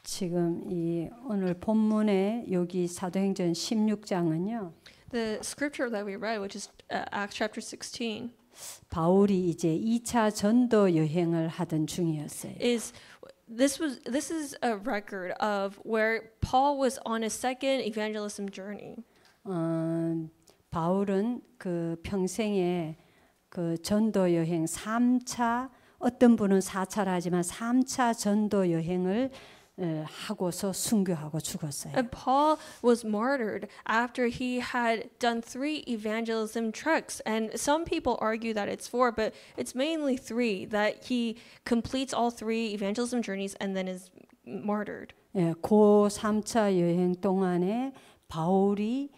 지금 이 오늘 본문에 여기 사도행전 16장은요. The scripture that we read, which is Acts chapter 16, 바울이 이제 2차 전도 여행을 하던 중이었어요. this is a record of where Paul was on his second evangelism journey. 바울은 그 평생에 그 전도 여행 3차 어떤 분은 4차를 하지만 3차 전도 여행을 하고서 순교하고 죽었어요. And Paul was martyred after he had done 3 evangelism treks. And some people argue that it's 4, but it's mainly 3, that he completes all 3 evangelism journeys and then is martyred. 예, 그 3차 여행 동안에 바울이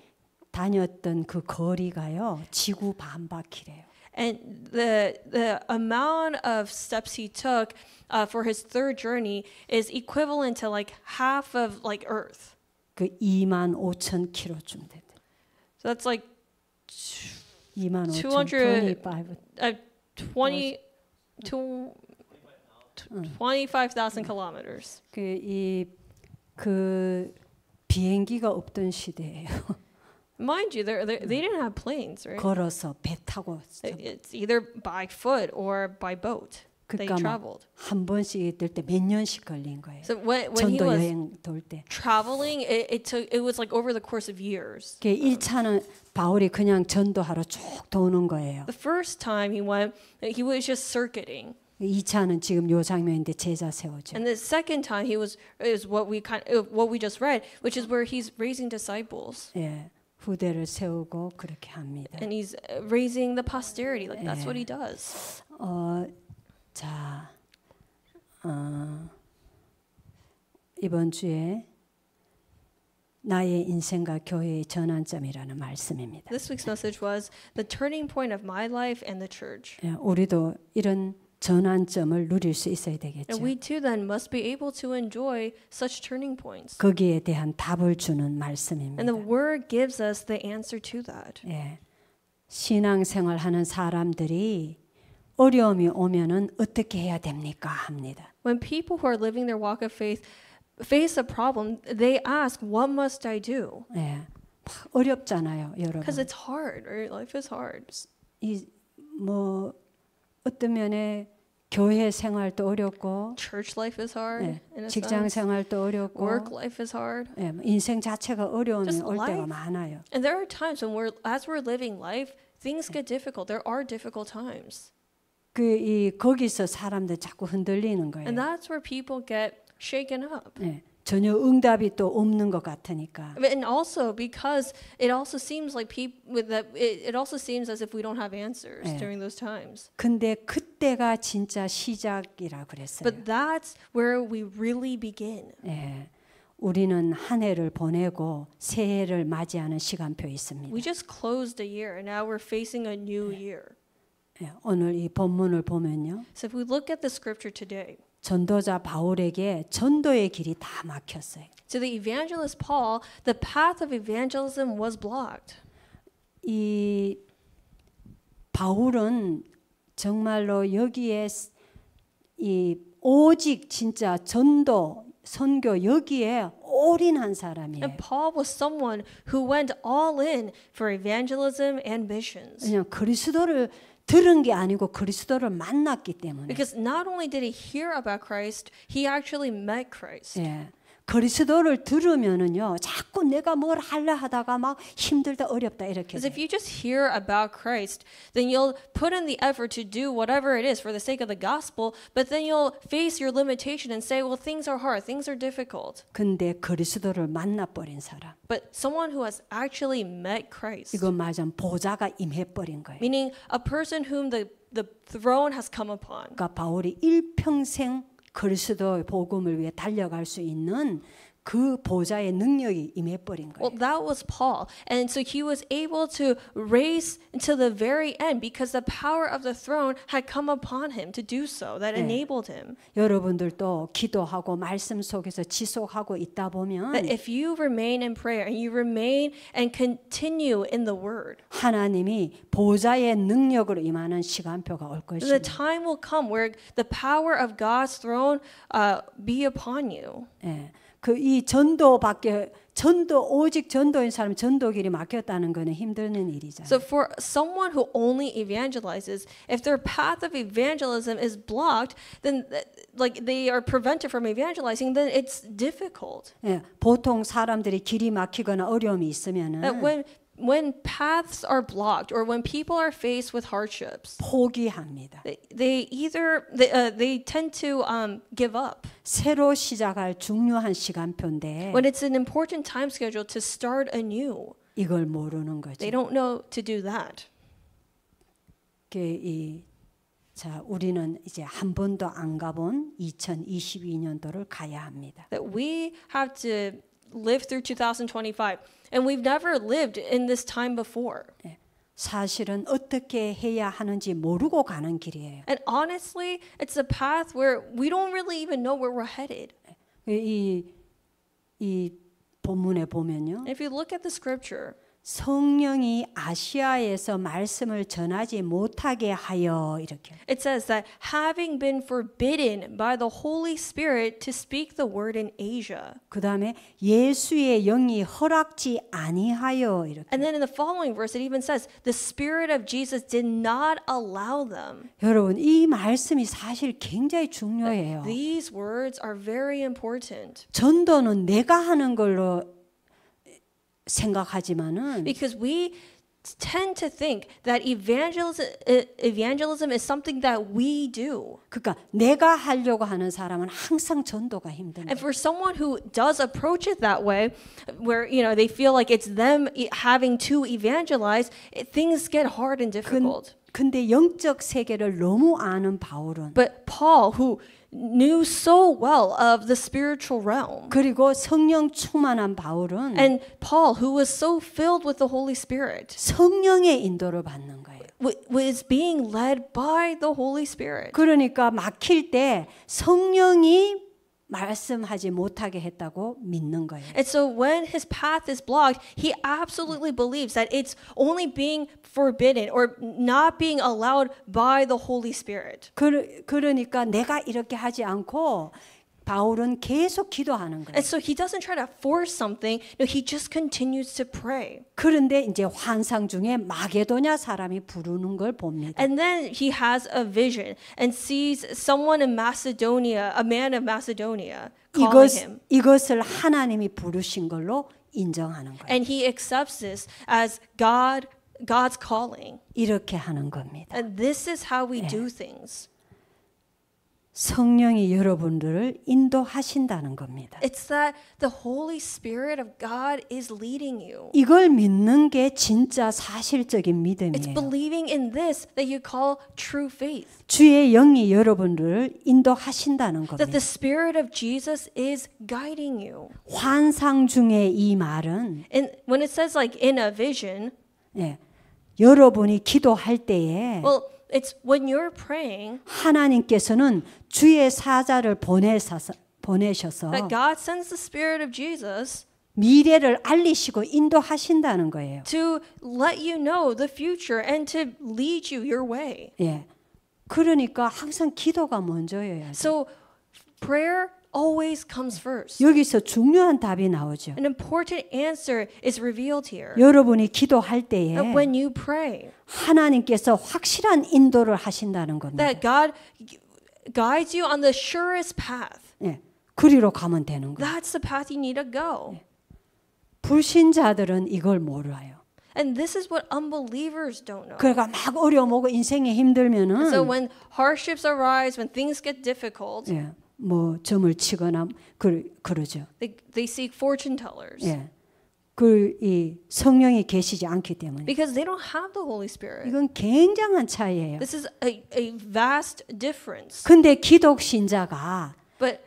다녔던 그 거리가요. 지구 반바퀴래요. And the amount of steps he took for his third journey is equivalent to like half of like Earth. 그 25,000km쯤 된대. So that's like 25,000 kilometers. 그 비행기가 없던 시대예요. Mind you, they didn't have planes, right? 걸어서 배 타고. It's either by foot or by boat. They traveled. 한 번씩 될 때 몇 년씩 걸린 거예요. So when he 전도 was 여행 돌 때. traveling, it was like over the course of years. 그 1차는 바울이 그냥 전도하러 쭉 도는 거예요. The first time he went, he was just circuiting. 2차는 지금 요 장면인데 제자 세우죠. And the second time is what we just read, which is where he's raising disciples. 예. 후대를 세우고 그렇게 합니다. And he's raising the posterity, like that's what he does. 자, 이번 주에 나의 인생과 교회의 전환점이라는 말씀입니다. This week's message was the turning point of my life and the church. 예, 우리도 이런 전환점을 누릴 수 있어야 되겠죠. And we too then must be able to enjoy such turning points. 거기에 대한 답을 주는 말씀입니다. And the word gives us the answer to that. 예, 신앙생활 하는 사람들이 어려움이 오면은 어떻게 해야 됩니까? 합니다. When people who are living their walk of faith face a problem, they ask, "What must I do?" 예, 어렵잖아요, 여러분. Because it's hard, right? Life is hard. 이 뭐 어떤 면에 교회 생활도 어렵고, Church life is hard. 예, In a 직장 sense. 생활도 어렵고, Work life is hard. 예, 인생 자체가 어려움이 Just 올 때가 life. 많아요. And there are times when as we're living life, things get difficult. There are difficult times. 거기서 사람들 자꾸 흔들리는 거예요. And that's where people get shaken up. 예, 전혀 응답이 또 없는 것 같으니까. And also because it also seems like it also seems as if we don't have answers during those times. 근데 그때가 진짜 시작이라 그랬어요. But that's where we really begin. 예, 우리는 한 해를 보내고 새해를 맞이하는 시간표 있습니다. We just closed a year and now we're facing a new year. 예, 오늘 이 본문을 보면요. So if we look at the scripture today, 전도자 바울에게 전도의 길이 다 막혔어요. to the evangelist Paul, the path of evangelism was blocked. 이 바울은 정말로 여기에 이 오직 진짜 전도 선교 여기에 올인한 사람이에요. And Paul was someone who went all in for evangelism and missions. 그냥 그리스도를 들은 게 아니고 그리스도를 만났기 때문에. Because not only did he hear about Christ, he actually met Christ. 예. 그리스도를 들으면은요, 자꾸 내가 뭘 하려 하다가 막 힘들다 어렵다 이렇게. Because if you just hear about Christ, then you'll put in the effort to do whatever it is for the sake of the gospel, but then you'll face your limitation and say, well, things are hard, things are difficult. 근데 그리스도를 만나버린 사람. But someone who has actually met Christ, 이거 맞아 보좌가 임해버린 거예요. meaning a person whom the throne has come upon. 그러니까 바울이 일평생 그리스도의 복음을 위해 달려갈 수 있는 그 보좌의 능력이 임해버린 거예요. Well, that was Paul. And so he was able to race until the very end because the power of the throne had come upon him to do so, that enabled him. 여러분들도 기도하고 말씀 속에서 지속하고 있다 보면 That if you remain in prayer and you remain and continue in the word, 하나님이 보좌의 능력으로 임하는 시간표가 올 the 것입니다. time will come where the power of God's throne be upon you. 예. 그 이 오직 전도인 사람 전도길이 막혔다는 거는 힘든 일이잖아요. So for someone who only evangelizes, if their path of evangelism is blocked, then like they are prevented from evangelizing, then it's difficult. 예. 보통 사람들이 길이 막히거나 어려움이 있으면은 That when paths are blocked or when people are faced with hardships, 포기합니다. they tend to give up. 새로 시작할 중요한 시간표인데 When it's an important time schedule to start anew, 이걸 모르는 거죠. they don't know to do that. 자, 우리는 이제 한 번도 안 가본 2022년도를 가야 합니다. That we have to live through 2025, and we've never lived in this time before. 사실은 어떻게 해야 하는지 모르고 가는 길이에요. And honestly, it's a path where we don't really even know where we're headed. 이 본문에 보면요. If you look at the scripture, 성령이 아시아에서 말씀을 전하지 못하게 하여 이렇게. it says that having been forbidden by the Holy Spirit to speak the word in Asia. 그다음에 예수의 영이 허락지 아니하여 이렇게. And then in the following verse, it even says the Spirit of Jesus did not allow them. 여러분, 이 말씀이 사실 굉장히 중요해요. These words are very important. 전도는 내가 하는 걸로 생각하지만은 Because we tend to think that evangelism is something that we do. 그러니까 내가 하려고 하는 사람은 항상 전도가 힘든 And 거예요. for someone who does approach it that way, where they feel like it's them having to evangelize, things get hard and difficult. 근데 영적 세계를 너무 아는 바울은 But Paul, who knew so well of the spiritual realm, 그리고 성령 충만한 바울은 and Paul, who was so filled with the Holy Spirit, 성령의 인도를 받는 거예요. was being led by the Holy Spirit. 그러니까 막힐 때 성령이 말씀하지 못하게 했다고 믿는 거예요. And so when his path is blocked, he absolutely believes that it's only being forbidden or not being allowed by the Holy Spirit. 그러니까 내가 이렇게 하지 않고 바울은 계속 기도하는 거예요. And so he doesn't try to force something. No, he just continues to pray. 그런데 이제 환상 중에 마게도냐 사람이 부르는 걸 봅니다. And then he has a vision and sees someone in Macedonia, a man of Macedonia, calling him. 이것을 하나님이 부르신 걸로 인정하는 거예요. And he accepts this as God's calling. 이렇게 하는 겁니다. And this is how we do things. 성령이 여러분들을 인도하신다는 겁니다. It's that the Holy Spirit of God is leading you. 이걸 믿는 게 진짜 사실적인 It's 믿음이에요. believing in this that you call true faith. 주의 영이 여러분들을 인도하신다는 That 겁니다. the Spirit of Jesus is guiding you. 환상 중에 이 말은 And when it says like in a vision, 여러분이 기도할 때에 well, it's when you're praying 하나님께서는 주의 사자를 보내셔서 that God sends the Spirit of Jesus 미래를 알리시고 인도하신다는 거예요. to let you know the future and to lead you your way. 예. 그러니까 항상 기도가 먼저여야 돼. So prayer always comes first. 여기서 중요한 답이 나오죠. An important answer is revealed here. 여러분이 기도할 때에 That when you pray, 하나님께서 확실한 인도를 하신다는 겁니다. that God guides you on the surest path. 예. 그리로 가면 되는 거예요. That's the path you need to go. 불신자들은 이걸 몰라요. And this is what unbelievers don't know. 그러니까 막 어려움 오고 인생이 힘들면은 So when hardships arise, when things get difficult, 예. 뭐 점을 치거나 그러죠. they seek fortune tellers. 예. 이 성령이 계시지 않기 때문에 Because they don't have the Holy Spirit. 이건 굉장한 차이예요. This is a vast difference. 근데 기독 신자가 But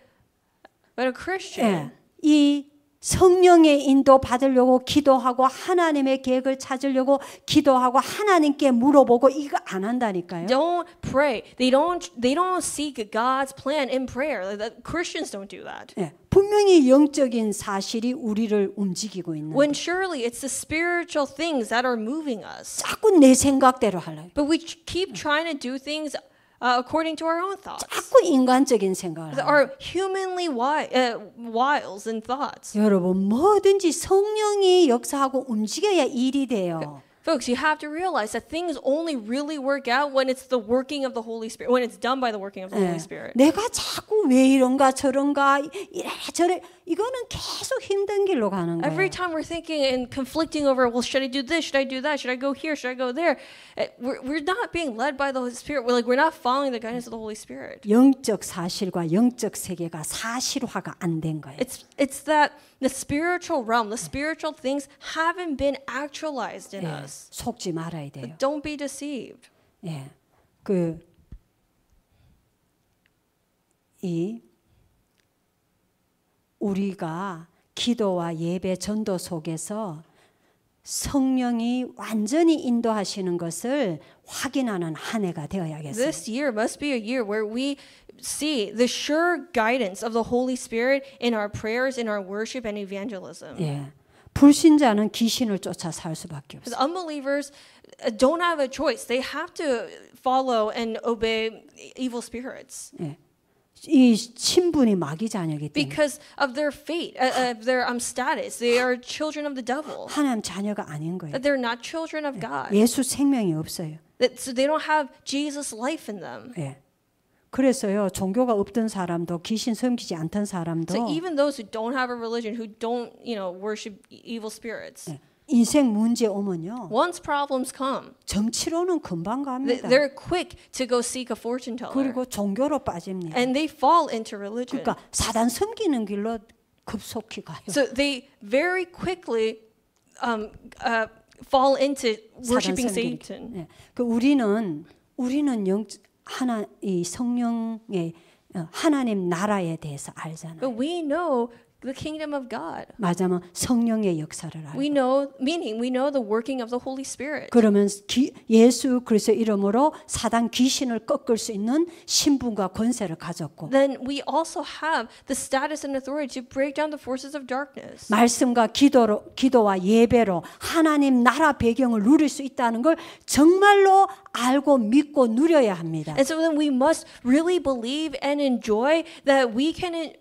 a Christian, 이 성령의 인도 받으려고 기도하고 하나님의 계획을 찾으려고 기도하고 하나님께 물어보고 이거 안 한다니까요. Don't pray. They don't seek God's plan in prayer. Christians don't do that. 예, 분명히 영적인 사실이 우리를 움직이고 있는. When surely it's the spiritual things that are moving us. 자꾸 내 생각대로 하려고. But we keep trying to do things according to our own thoughts. 자꾸 인간적인 생각을 하려고. Our humanly wiles and thoughts. 여러분 뭐든지 성령이 역사하고 움직여야 일이 돼요. Folks, you have to realize that things only really work out when it's the working of the Holy Spirit, when it's done by the working of the Holy Spirit. 내가 자꾸 왜 이런가 저런가 이래 저래 이거는 계속 힘든 길로 가는 거예요. Every time we're thinking and conflicting over, well, should I do this? Should I do that? Should I go here? Should I go there? We're not being led by the Holy Spirit. We're not following the guidance of the Holy Spirit. 영적 사실과 영적 세계가 사실화가 안 된 거예요. It's that the spiritual realm, the spiritual things haven't been actualized in us. 속지 말아야 돼요. Don't be deceived. 예, 우리가 기도와 예배 전도 속에서 성령이 완전히 인도하시는 것을 확인하는 한 해가 되어야겠어요. This year must be a year where we see the sure guidance of the Holy Spirit in our prayers, in our worship and evangelism. 예, 불신자는 귀신을 쫓아 살 수밖에 Because 없어요. unbelievers don't have a choice. They have to follow and obey evil spirits. 예, 이 신분이 마귀 자녀이기 때문에 Because of their fate, of their status, they are children of the devil. 하나님 자녀가 아닌 거예요. That they're not children of God. 예수 생명이 없어요. So they don't have Jesus' life in them. 예. 그래서요 종교가 없던 사람도 귀신 섬기지 않던 사람도 So even those who don't have a religion, who don't, worship evil spirits, 예. 인생 문제 오면요 once problems come, 정치로는 금방 갑니다. they're quick to go seek a fortune teller, 그리고 종교로 빠집니다. and they fall into religion. 그러니까 사단 섬기는 길로 급속히 가요. So they very quickly fall into worshiping 섬기는 길. Satan. 예. 그 우리는 이 성령의 하나님 나라에 대해서 알잖아요. But we know the kingdom of God. 맞아면 성령의 역사를 알고. We know the working of the Holy Spirit. 그러면 예수 그리스도 이름으로 사단 귀신을 꺾을 수 있는 신분과 권세를 가졌고 Then we also have the status and authority to break down the forces of darkness. 말씀과 기도와 예배로 하나님 나라 배경을 누릴 수 있다는 걸 정말로 알고 믿고 누려야 합니다. And so then we must really believe and enjoy that we can.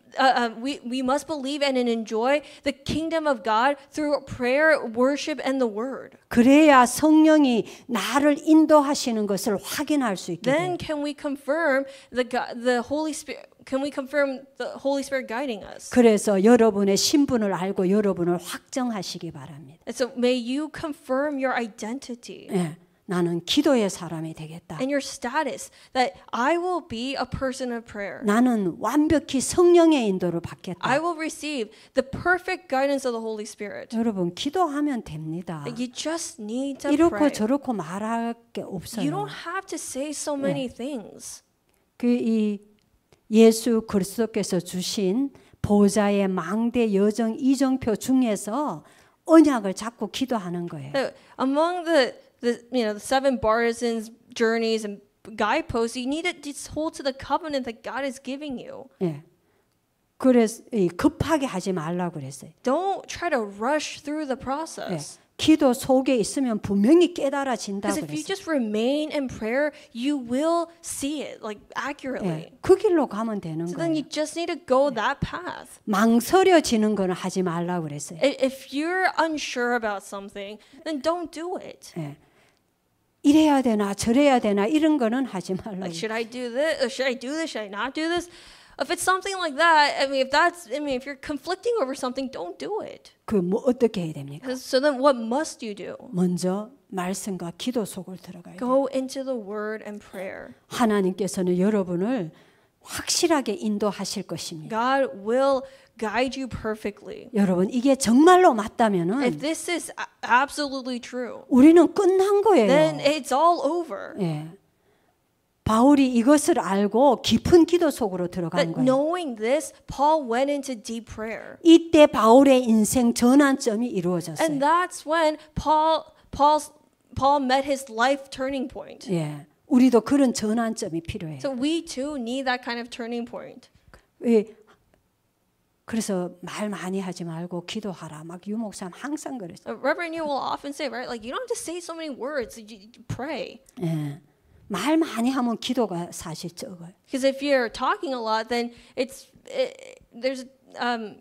We must believe and enjoy the kingdom of God through prayer, worship, and the word. 그래야 성령이 나를 인도하시는 것을 확인할 수 있게 돼요. Then can we confirm the Holy Spirit? Can we confirm the Holy Spirit guiding us? 그래서 여러분의 신분을 알고 여러분을 확정하시기 바랍니다. And so may you confirm your identity. 예, 나는 기도의 사람이 되겠다. And your status that I will be a person of prayer. 나는 완벽히 성령의 인도를 받겠다. I will receive the perfect guidance of the Holy Spirit. 여러분 기도하면 됩니다. You just need to 이렇고 pray. 저렇고 말할 게 You 없어요. don't have to say so many things. 이 예수 그리스도께서 주신 보좌의 망대 여정 이정표 중에서 언약을 잡고 기도하는 거예요. Among the seven partisans, journeys, and guideposts, you need to just hold to the covenant that God is giving you. 예. 그래서 급하게 하지 말라고 그랬어요. Don't try to rush through the 예. process. 기도 속에 있으면 분명히 깨달아진다고 Because if you 그랬어요. just remain in prayer, you will see it accurately. 예. 그 길로 가면 되는 So then 거예요. you just need to go that path. 망설여지는 거는 하지 말라고 그랬어요. If you're unsure about something, then don't do it. 예. 이래야 되나 저래야 되나 이런 거는 하지 말라고. Should I do this? Or should I do this? Should I not do this? If it's something like that, if you're conflicting over something, don't do it. 어떻게 해야 됩니까? So then what must you do? 먼저 말씀과 기도 속을 들어가야 돼요. Go into the word and prayer. 하나님께서는 여러분을 확실하게 인도하실 것입니다. God will guide you perfectly. 여러분 이게 정말로 맞다면은 If this is absolutely true, 우리는 끝난 거예요. then it's all over. 예. 바울이 이것을 알고 깊은 기도 속으로 들어간 That 거예요. knowing this, Paul went into deep prayer. 이때 바울의 인생 전환점이 And 이루어졌어요. that's when Paul met his life turning point. 예, 우리도 그런 전환점이 필요해요. So we too need that kind of turning point. 왜? 그래서 말 많이 하지 말고 기도하라. 막 유목사님 항상 그랬어요. Reverend, you will often say, right? Like you don't have to say so many words. You pray. 예, 말 많이 하면 기도가 사실 적어요. Because if you're talking a lot, then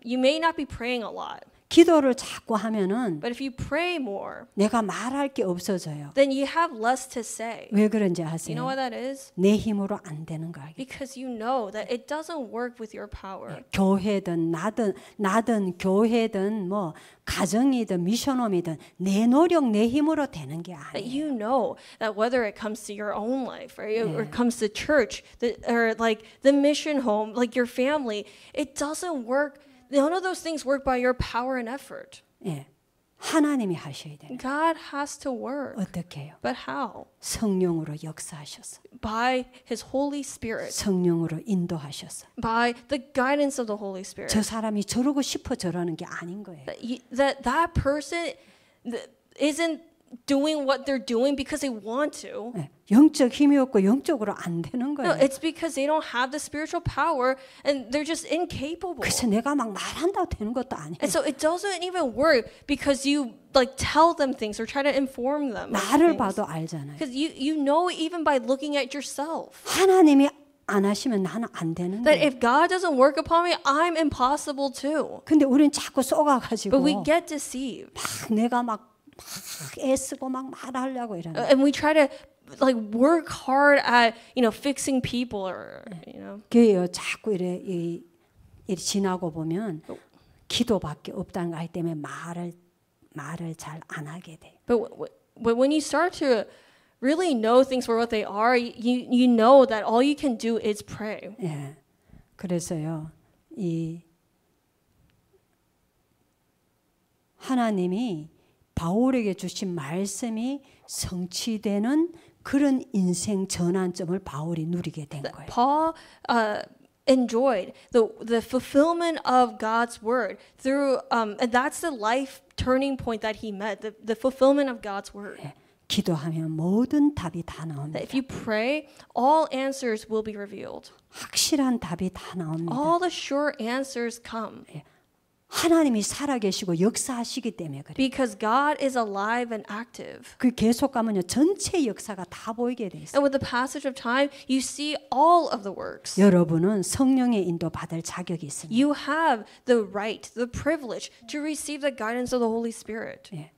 you may not be praying a lot. 기도를 자꾸 하면은 But if you pray more, 내가 말할 게 없어져요. then you have less to say. 왜 그런지 You know 아세요? why that is? 내 힘으로 안 되는 거 알겠어요. Because you know that it doesn't work with your power. 교회든 나든 교회든 뭐 가정이든 미션홈이든 내 노력 내 힘으로 되는 게 That 아니에요. you know that whether it comes to your own life, right, or it comes to church, or like the mission home, like your family, it doesn't work. None of those things work by your power and effort. 예, 하나님이 하셔야 돼요. God has to work. 어떻게 해요? But how? 성령으로 역사하셔서 By His Holy Spirit. 성령으로 인도하셔서 By the guidance of the Holy Spirit. 저 사람이 저러고 싶어 저러는 게 아닌 거예요. That person isn't doing what they're doing because they want to. 예, 영적 힘이 없고 영적으로 안 되는 No, 거예요. it's because they don't have the spiritual power and they're just incapable. 그래서 내가 막 말한다고 되는 것도 아니에요. And so it doesn't even work because you like tell them things or try to inform them. 나를 봐도 알잖아요. Because you know even by looking at yourself 하나님이 안 하시면 나는 안 되는 that 거예요. if God doesn't work upon me, I'm impossible too. 근데 우리는 자꾸 쏘가가지고 But we get deceived. 막 내가 막 애쓰고 막 말하려고 이러는 And we try to like work hard at fixing people or 그게요. 자꾸 이래 지나고 보면 기도밖에 없다는 거 알기 때문에 말을 잘 안 하게 돼. But when you start to really know things for what they are, you know that all you can do is pray. 예. 그래서요. 이 하나님이 바울에게 주신 말씀이 성취되는 그런 인생 전환점을 바울이 누리게 된 거예요. Paul enjoyed the fulfillment of God's word through, and that's the life turning point that he met, the fulfillment of God's word. 예. 기도하면 모든 답이 다 That 나옵니다. if you pray, all answers will be revealed. 확실한 답이 다 나옵니다. All the sure answers come. 하나님이 살아계시고 역사하시기 때문에 그래요. Because God is alive and active. 그 계속 가면요 전체 역사가 다 보이게 돼 있어요. And with the passage of time, you see all of the works. 여러분은 성령의 인도 받을 자격이 있습니다. You have the right, the privilege to receive the guidance of the Holy Spirit. 예.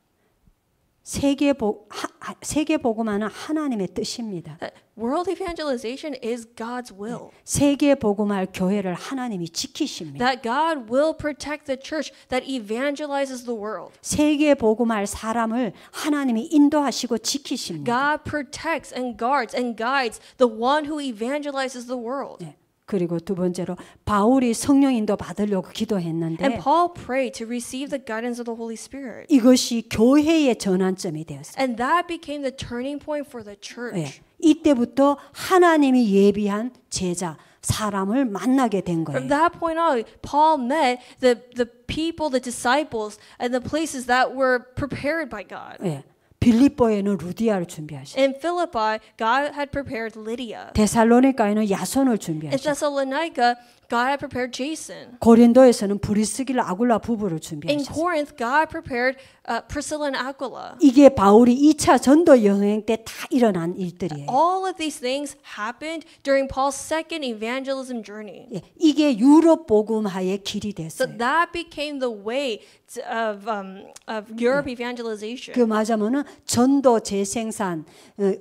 세계 복음화는 하나님의 뜻입니다. That world evangelization is God's will. 세계 복음할 교회를 하나님이 지키십니다. That God will protect the church that evangelizes the world. 세계 복음할 사람을 하나님이 인도하시고 지키십니다. God protects and guards and guides the one who evangelizes the world. 예. 그리고 두 번째로 바울이 성령 인도 받으려고 And 기도했는데 Paul prayed to receive the guidance of the Holy Spirit. 이것이 교회의 전환점이 되었어요. And that became the turning point for the church. 예. 이때부터 하나님이 예비한 제자 사람을 만나게 된 From 거예요. that point on, Paul met the people, the disciples, and the places that were prepared by God. 예. 빌립보에는 루디아를 준비하셨어요. In Philippi, God had prepared Lydia. 데살로니가에는 야손을 In 준비하셨어요. Thessalonica, God had prepared Jason. 고린도에서는 브리스길라 아굴라 부부를 In 준비하셨어요. Corinth, God prepared Priscilla and Aquila. 이게 바울이 2차 전도 여행 때 다 일어난 일들이에요. All of these things happened during Paul's second evangelism journey. 예, 이게 유럽 복음화의 길이 So 됐어요. that became the way of Europe evangelization. 그 말하면은 전도 재생산,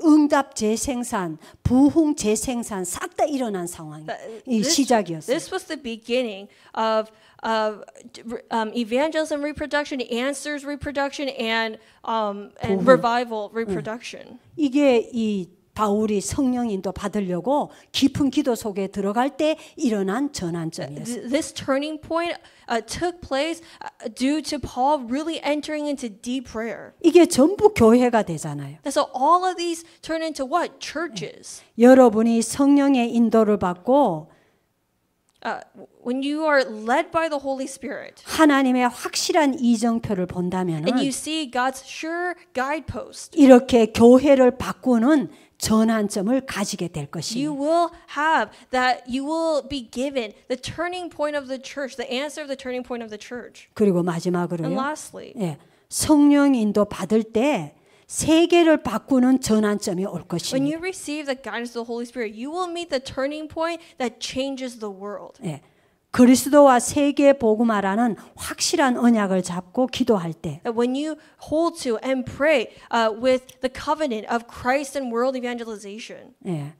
응답 재생산, 부흥 재생산 싹 다 일어난 상황이 이 시작이었어요. This was the beginning of evangelism reproduction, answers reproduction, and revival reproduction. 이게 이 바울이 성령인도 받으려고 깊은 기도 속에 들어갈 때 일어난 전환점이었어요. This turning point took place due to Paul really entering into deep prayer. 이게 전부 교회가 되잖아요. And so all of these turn into what? Churches. 여러분이 성령의 인도를 받고 When you are led by the Holy Spirit 하나님의 확실한 이정표를 and 본다면 you see God's sure guidepost, 이렇게 교회를 바꾸는 전환점을 가지게 될 you 것입니다. will have that, you will be given the turning point of the church, the answer of the turning point of the church. 그리고 And 마지막으로요. lastly, 예, 성령 인도 받을 때 세계를 바꾸는 전환점이 올 when 것입니다. you receive the guidance of the Holy Spirit, you will meet the turning point that changes the world. 예, 그리스도와 세계 복음화라는 확실한 언약을 잡고 기도할 때 That when you hold to and pray with the covenant of Christ and world evangelization, 예,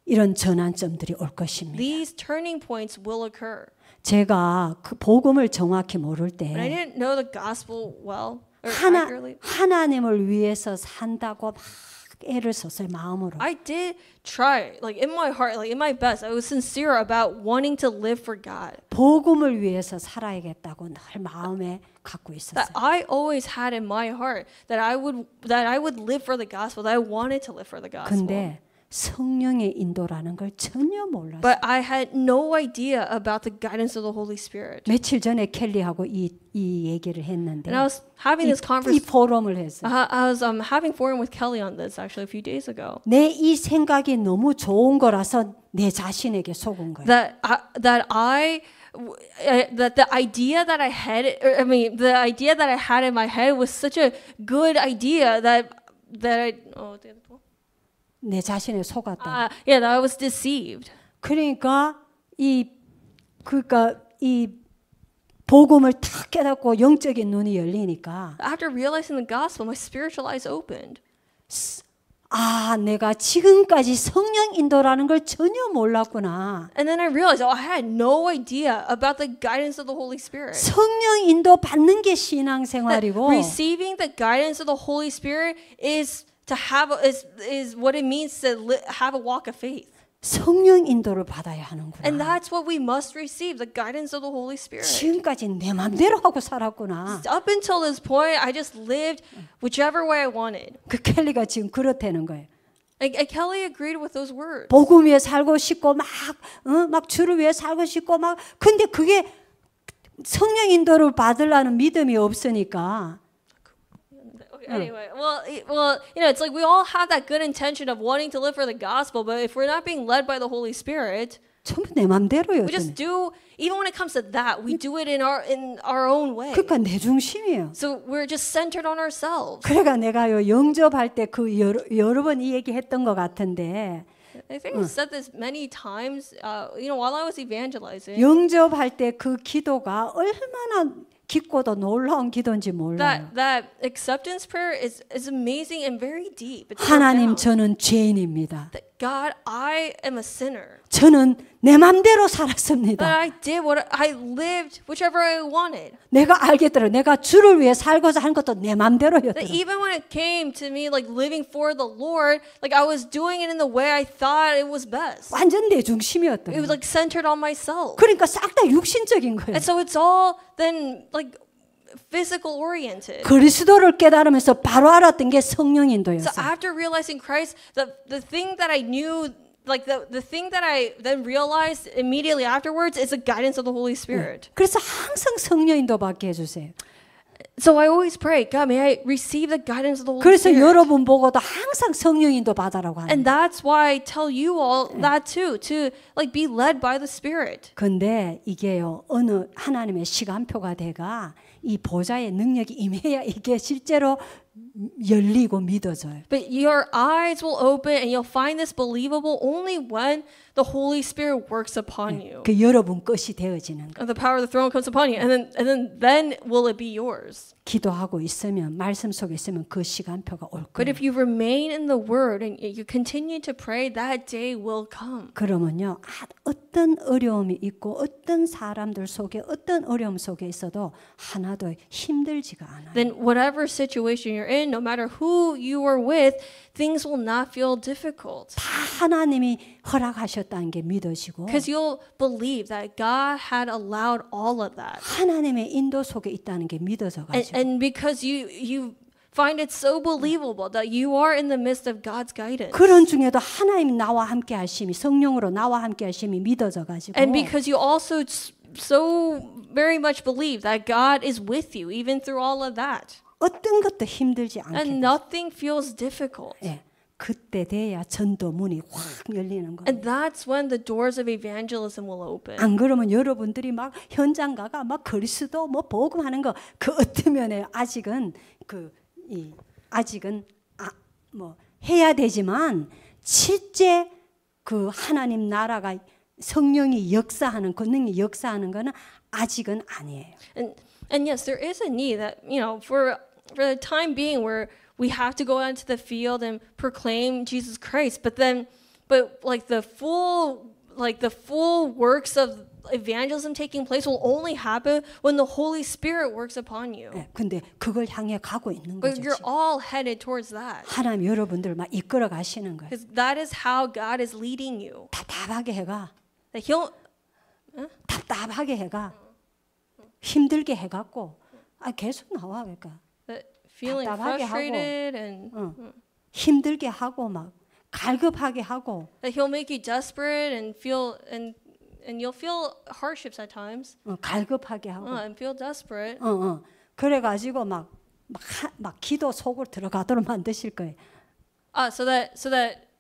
이런 전환점들이 올 것입니다. these turning points will occur. 제가 그 복음을 정확히 모를 When I 때 didn't know the gospel well or accurately, 하나님을 위해서 산다고 막 애를 썼어요, 마음으로. I did try, like in my heart, like in my best. I was sincere about wanting to live for God. 복음을 위해서 살아야겠다고 늘 마음에 갖고 있었어요. That I always had in my heart that I would live for the gospel. That I wanted to live for the gospel. 근데 성령의 인도라는 걸 전혀 몰랐어요. But I had no idea about the guidance of the Holy Spirit. 며칠 전에 켈리하고 이 얘기를 했는데 And I was having this 이 conversation. 포럼을 했어요. I was having forum with Kelly on this actually a few days ago. 내 이 생각이 너무 좋은 거라서 내 자신에게 속은 거예요. That the idea that I had, the idea that I had in my head was such a good idea that I 내 자신에 속았다. that I was deceived. 그러니까 이 복음을 탁 깨닫고 영적인 눈이 열리니까 After realizing the gospel, my spiritual eyes opened. 아, 내가 지금까지 성령 인도라는 걸 전혀 몰랐구나. And then I realized, I had no idea about the guidance of the Holy Spirit. 성령 인도 받는 게 신앙생활이고 Receiving the guidance of the Holy Spirit is what it means to have a walk of faith. 성령 인도를 받아야 하는구나. And that's what we must receive, the guidance of the Holy Spirit. 지금까지 내 맘대로 하고 살았구나. Up until this point, I just lived whichever way I wanted. 그 켈리가 지금 그렇다는 거예요. Kelly agreed with those words. 복음 위에 살고 싶고 막 주를 위해 살고 싶고 막 근데 그게 성령 인도를 받으려는 믿음이 없으니까 Anyway, well, it's like we all have that good intention of wanting to live for the gospel, but if we're not being led by the Holy Spirit, 전부 내 맘대로요. we just do. Even when it comes to that, we do it in our own way. 그러니까 내 중심이에요. So we're just centered on ourselves. 그래가 내가요 영접할 때 그 여러 번 이 얘기했던 것 같은데 I think I said this many times. While I was evangelizing. 영접할 때 그 기도가 얼마나 깊고도 놀라운 기도인지 몰라요. That acceptance prayer is amazing and very deep. It's 하나님 profound. 저는 죄인입니다. That God, I am a sinner. 저는 내 맘대로 That 살았습니다. I lived whichever I wanted. 내가 알겠더라. 내가 주를 위해 살고자 한 것도 내 맘대로였더라. That even when it came to me like living for the Lord, like I was doing it in the way I thought it was best. 완전 내 It was 중심이었더라. like centered on myself. 그러니까 싹 다 육신적인 거예요. And so it's all then like physical oriented. 그리스도를 깨달으면서 바로 알았던 게 So 성령인도였어요. after realizing Christ, the thing that I knew, like the thing that I then realized immediately afterwards is the guidance of the Holy Spirit. 그래서 항상 성령인도 받게 해주세요. So I always pray, God, may I receive the guidance of the Holy 그래서 Spirit. 여러분 보고도 항상 성령인도 받아라고 하는. And that's why I tell you all that too, to like be led by the Spirit. 근데 이게요 어느 하나님의 시간표가 돼가 이 보좌의 능력이 임해야 이게 실제로 열리고 믿어져요. But your eyes will open and you'll find this believable only when the Holy Spirit works upon you. 그 여러분 것이 되어지는 거. And the power of the throne comes upon you, and then will it be yours. this. 기도하고 있으면 말씀 속에 있으면 그 시간표가 올 But 거예요. if you remain in the Word and you continue to pray, that day will come. 그러면요, 어떤 어려움이 있고 어떤 사람들 속에 어떤 어려움 속에 있어도 하나도 힘들지가 않아요. Then whatever situation you're in, no matter who you are with, things will not feel difficult. 다 하나님이 허락하셨다는 게 믿어지고 Because you'll believe that God had allowed all of that. 하나님의 인도 속에 있다는 게 믿어져 가지고 And because you find it so believable that you are in the midst of God's guidance. 그런 중에도 하나님 나와 함께 하심이 성령으로 나와 함께 하심이 믿어져 가지고 And because you also so very much believe that God is with you even through all of that. 어떤 것도 힘들지 않게 And nothing feels difficult. 예, 그때 돼야 전도 문이 확 열리는 거예요. And that's when the doors of evangelism will open. 안 그러면 여러분들이 막 현장 가가 막 그리스도 뭐 복음하는 거 그 어떤 면에 아직은 아직은 뭐 해야 되지만 실제 그 하나님 나라가 성령이 역사하는 권능이 역사하는 거는 아직은 아니에요. And yes, there is a need that, you know, for the time being where we have to go out into the field and proclaim Jesus Christ, but like the full works of evangelism taking place will only happen when the Holy Spirit works upon you. 예, 근데 그걸 향해 가고 있는 But 거죠. you're 지금. all headed towards that. 하나님 여러분들 막 이끌어 가시는 거예요. Because that is how God is leading you. 답답하게 해가 That He'll 답답하게 해가 힘들게 해갖고 계속 나와 그러니까 that feeling 답답하게 하고, frustrated and 힘들게 하고 막 갈급하게 하고 that He'll make you desperate and feel and you'll feel hardships at times 갈급하게 하고 and feel desperate. 그래가지고 막 기도 속으로 들어가도록 만드실 거예요. So that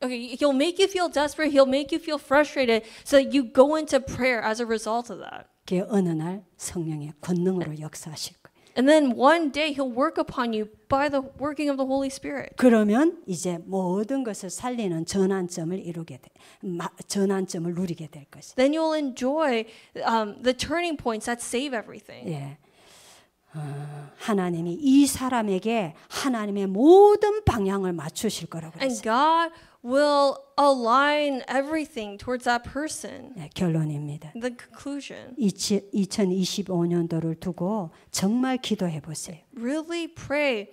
okay, He'll make you feel desperate. He'll make you feel frustrated, so that you go into prayer as a result of that. 그 어느 날 성령의 권능으로 역사하실 거예요. And then one day He'll work upon you by the working of the Holy Spirit. 그러면 이제 모든 것을 살리는 전환점을 이루게 돼, 전환점을 누리게 될 것이. Then you'll enjoy the turning points that save everything. 예. 하나님이 이 사람에게 하나님의 모든 방향을 맞추실 거라고 And 그랬어요. God will align everything towards that person. 네, 결론입니다. The conclusion. 2025년도를 두고 정말 기도해 보세요. Really pray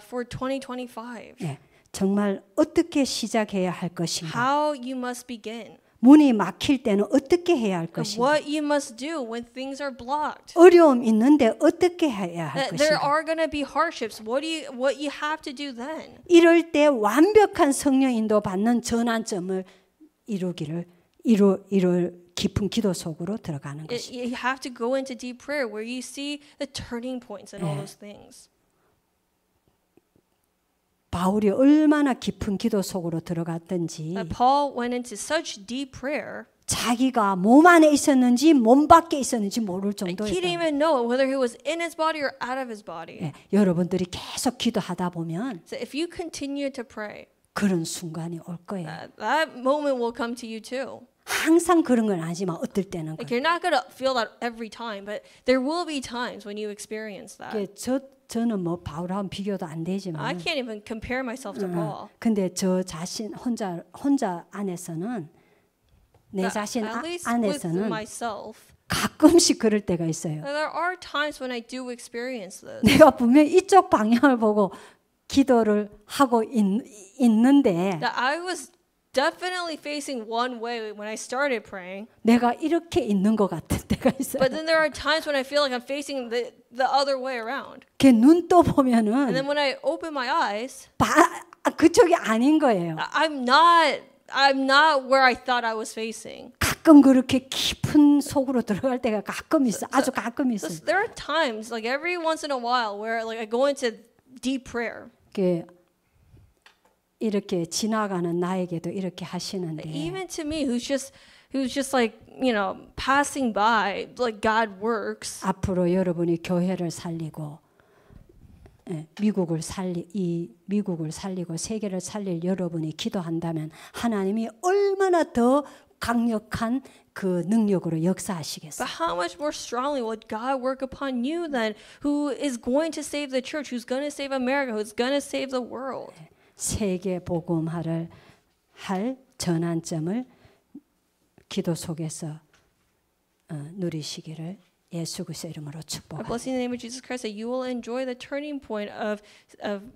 for 2025. 네, 정말 어떻게 시작해야 할 것인가? How you must begin. 문이 막힐 때는 어떻게 해야 할 And 것인가? what you must do when things are blocked. 어려움 있는데 어떻게 해야 할 That there 것인가? are going to be hardships. What you have to do then? 이럴 때 완벽한 성령 인도 받는 전환점을 이루기를 이룰 깊은 기도 속으로 들어가는 것이. You have to go into deep prayer where you see the turning points and all those things. 바울이 얼마나 깊은 기도 속으로 들어갔든지 Paul went into such deep prayer. 자기가 몸 안에 있었는지 몸 밖에 있었는지 모를 He didn't 정도였다. even know whether he was in his body or out of his body. 예, 여러분들이 계속 기도하다 보면 So if you continue to pray, 그런 순간이 올 거예요. that moment will come to you too. 항상 그런 건 아니지만 어떨 때는 Like you're not gonna feel that every time, but there will be times when you experience that. 저는 뭐 바울하고 비교도 안 I 되지만 can't even compare myself to Paul. 근데 저 자신 혼자 안에서는 내 자신 At least with 안에서는 myself, 가끔씩 그럴 때가 있어요. there are times when I do experience this. 내가 분명 이쪽 방향을 보고 기도를 하고 있는데 That I was definitely facing one way when I started praying, 내가 이렇게 있는 것 같은 때가 있어요. but then there are times when I feel like I'm facing the other way around. 걔 눈 떠 And 보면은 then when I open my eyes, 그쪽이 아닌 거예요. I'm not where I thought I was facing. 가끔 그렇게 깊은 속으로 들어갈 때가 가끔 있어. 아주 가끔 있어. So there are times, like every once in a while, where like I go into deep prayer. 이렇게 지나가는 나에게도 이렇게 하시는데 Even to me, who's just like, you know, passing by, like God works. 앞으로 여러분이 교회를 살리고 미국을 살리고 세계를 살릴 여러분이 기도한다면 하나님이 얼마나 더 강력한 그 능력으로 역사하시겠어요. But how much more strongly will God work upon you then, who is going to save the church, who's going to save America, who's going to save the world? 세계 복음화를 할 전환점을 기도 속에서 누리시기를 예수 그리스도 이름으로 I 축복합니다. bless you in the name of Jesus Christ that you will enjoy the turning point of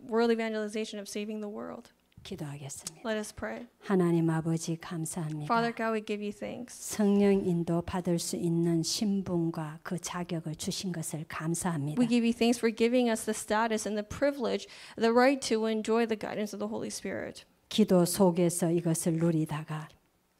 world evangelization, of saving the world. 기도하겠습니다. Let us pray. 하나님 아버지 감사합니다. Father God, we give you thanks. 성령 인도 받을 수 있는 신분과 그 자격을 주신 것을 감사합니다. We give you thanks for giving us the status and the privilege, the right to enjoy the guidance of the Holy Spirit. 기도 속에서 이것을 누리다가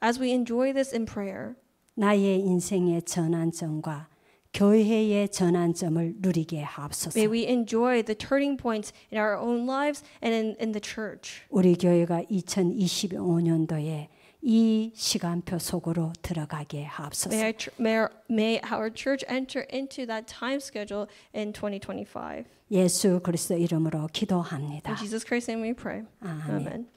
As we enjoy this in prayer, 나의 인생의 전환점과 교회의 전환점을 누리게 하옵소서. may we enjoy the turning points in our own lives and in the church. 우리 교회가 2025년도에 이 시간표 속으로 들어가게 하옵소서. May our church enter into that time schedule in 2025. 예수 그리스도 이름으로 기도합니다. In Jesus Christ's name we pray. 아멘. Amen.